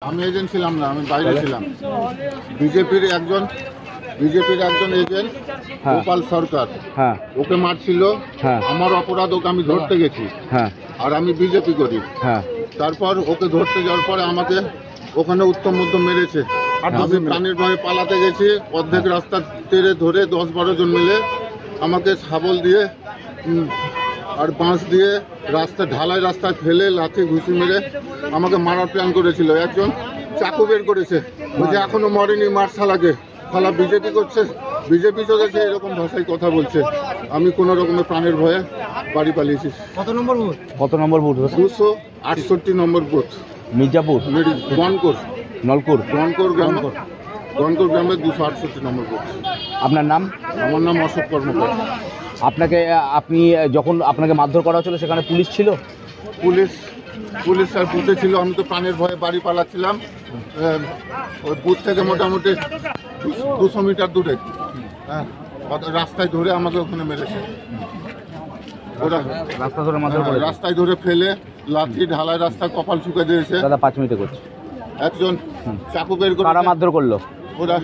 আমি এজেন্ট ছিলাম না, আমি বাইরে ছিলাম। বিজেপির একজন এজেন্ট গোপাল সরকার, ওকে মারছিল। আমার অপরাধ, ওকে আমি ধরতে গেছি, আর আমি বিজেপি করি। তারপর ওকে ধরতে যাওয়ার পরে আমাকে ওখানে উত্তম মধ্যম মেরেছে। আমি প্রাণের ভয়ে পালাতে গেছি, অর্ধেক রাস্তা তেরে ধরে 10-12 জন মিলে আমাকে শাবল দিয়ে আর বাঁশ দিয়ে ঢালাই রাস্তায় ফেলে লাঠি ঘুষি মেরে আমাকে মারার প্ল্যান করেছিল। একজন চাকু বের করেছে, বলছে এখনো মরেনি, মার্শালাকে ফালা বিজেপি করছে, বিজেপি চলেছে, এরকম ভাষায় কথা বলছে। আমি কোনো রকমের প্রাণের ভয়ে বাড়ি পালিয়েছি। কত নম্বর বুথ? 268 নম্বর বুথ, মির্জাপুর, গনকর গ্রামে 268 নম্বর বুথ। আপনার নাম? আমার নাম অশোক কর্মকার। আপনি যখন আপনাকে মারধর করা হচ্ছিল সেখানে পুলিশ ছিল? পুলিশ আর বুথে ছিল। আমি তো প্রাণের ভয়ে বাড়ি পালাচ্ছিলাম। ওই বুথ থেকে মোটামুটি 200 মিটার দূরে রাস্তায় ধরে আমাকে ওখানে মেরেছে। ওরা রাস্তায় ধরে ফেলে লাঠি ঢালাই রাস্তায় কপাল শুকে দিয়েছে। দাদা 5 মিনিটে করছে। একজন চাকু বের করে কারা মারধর করলো? ওরা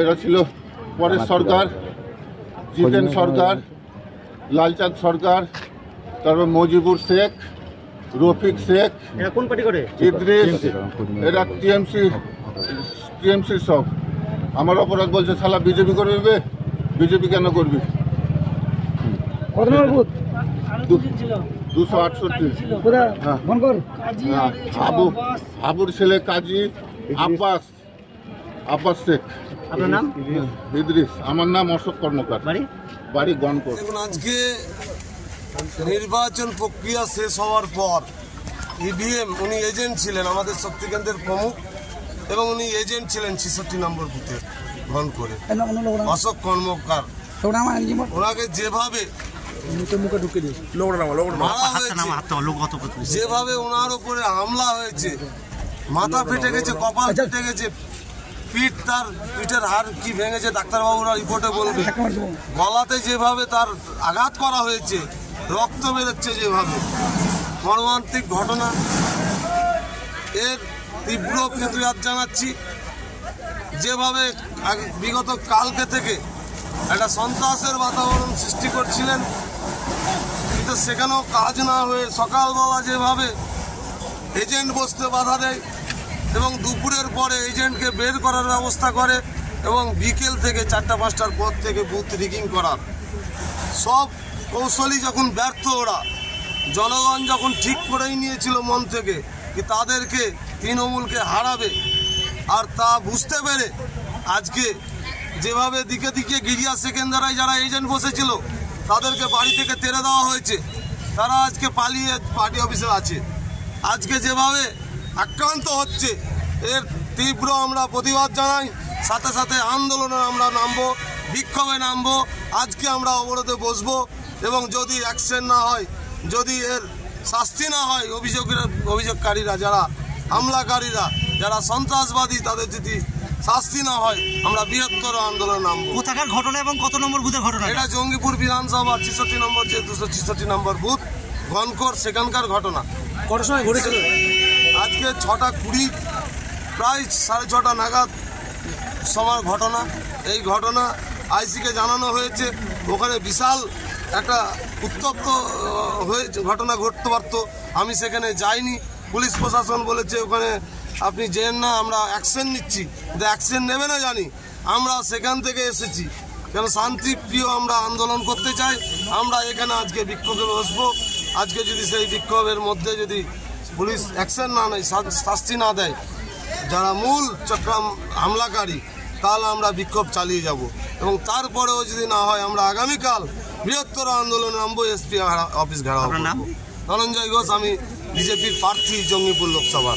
এরা ছিল পরেশ সরকার, জিতেন সরকার, লালচাঁদ সরকার, তারপর মজিবুর শেখ, রফিক শেখ, কোন পার্টি করে? ইদ্রিস। এরা টিএমসির সব। আমার অপরাধ বলছে শালা বিজেপি করবে। বিজেপি কেন করবি? 268। হাবুর ছেলে কাজী আব্বাস শেখ। আপনার নাম? ইদ্রিস। আমার নাম অশোক কর্মকার, বাড়ি গনকর। আজকে নির্বাচন প্রক্রিয়া শেষ হওয়ার পর ইভিএম, উনি এজেন্ট ছিলেন আমাদের শক্তি কেন্দ্রের প্রমুখ, এবং উনি এজেন্ট ছিলেন 66 নম্বর বুথে গনকরে। অশোক কর্মকার, ওনাকে যেভাবে যেভাবে ওনার উপরে হামলা হয়েছে, মাথা ফেটে গেছে, কপাল ফেটে গেছে, পিঠের হাড় কি ভেঙেছে ডাক্তারবাবুরা রিপোর্টে বলবে। গলাতে যেভাবে তার আঘাত করা হয়েছে, রক্ত বেরোচ্ছে যেভাবে, মর্মান্তিক ঘটনা। এর তীব্র প্রতিবাদ জানাচ্ছি। যেভাবে বিগত কালকে থেকে একটা সন্ত্রাসের বাতাবরণ সৃষ্টি করছিলেন, কিন্তু সেখানেও কাজ না হয়ে সকালবেলা যেভাবে এজেন্ট বসতে বাধা দেয় এবং দুপুরের পরে এজেন্টকে বের করার ব্যবস্থা করে, এবং বিকেল থেকে 4টা-5টার পর থেকে বুথ রিগিং করার সব কৌশলই যখন ব্যর্থ, ওরা জনগণ যখন ঠিক করেই নিয়েছিল মন থেকে কি তাদেরকে তৃণমূলকে হারাবে, আর তা বুঝতে পেরে আজকে যেভাবে দিকে দিকে গিরিয়া সেকেন্দারায় যারা এজেন্ট বসেছিল তাদেরকে বাড়ি থেকে তেড়ে দেওয়া হয়েছে, তারা আজকে পালিয়ে পার্টি অফিসে আছে। আজকে যেভাবে আক্রান্ত হচ্ছে, এর তীব্র আমরা প্রতিবাদ জানাই। সাথে সাথে আন্দোলনে আমরা নামবো, বিক্ষোভে নামবো। আজকে আমরা অবরোধে বসবো, এবং যদি অ্যাকশন না হয়, যদি এর শাস্তি না হয়, অভিযোগকারীরা যারা হামলাকারীরা, যারা সন্ত্রাসবাদী, তাদের যদি শাস্তি না হয়, আমরা বৃহত্তর আন্দোলনে নামবো। কোথাকার ঘটনা এবং কত নম্বর বুথের ঘটনা? এটা জঙ্গিপুর বিধানসভা 66 নম্বর, যে 266 নম্বর বুথ গনকর, সেখানকার ঘটনা। কটার সময় ঘটেছিল? আজকে 6:20, প্রায় 6:30 নাগাদ সময় ঘটনা। এই ঘটনা আইসিকে জানানো হয়েছে। ওখানে বিশাল একটা উত্তপ্ত হয়েছে, ঘটনা ঘটতে পারতো। আমি সেখানে যাইনি। পুলিশ প্রশাসন বলেছে ওখানে আপনি যেন না, আমরা অ্যাকশন নিচ্ছি, কিন্তু অ্যাকশন নেবে না জানি। আমরা সেখান থেকে এসেছি, কেন শান্তিপ্রিয় আমরা আন্দোলন করতে চাই। আমরা এখানে আজকে বিক্ষোভে বসবো। আজকে যদি সেই বিক্ষোভের মধ্যে যদি পুলিশ অ্যাকশন না নেয়, শাস্তি না দেয় যারা মূল হামলাকারী, তাহলে আমরা বিক্ষোভ চালিয়ে যাব। এবং তারপরেও যদি না হয়, আমরা আগামীকাল বৃহত্তর আন্দোলনে নামবো, এসপি অফিস ঘেরাও করব। ধনঞ্জয় ঘোষ, আমি বিজেপির প্রার্থী জঙ্গিপুর লোকসভা।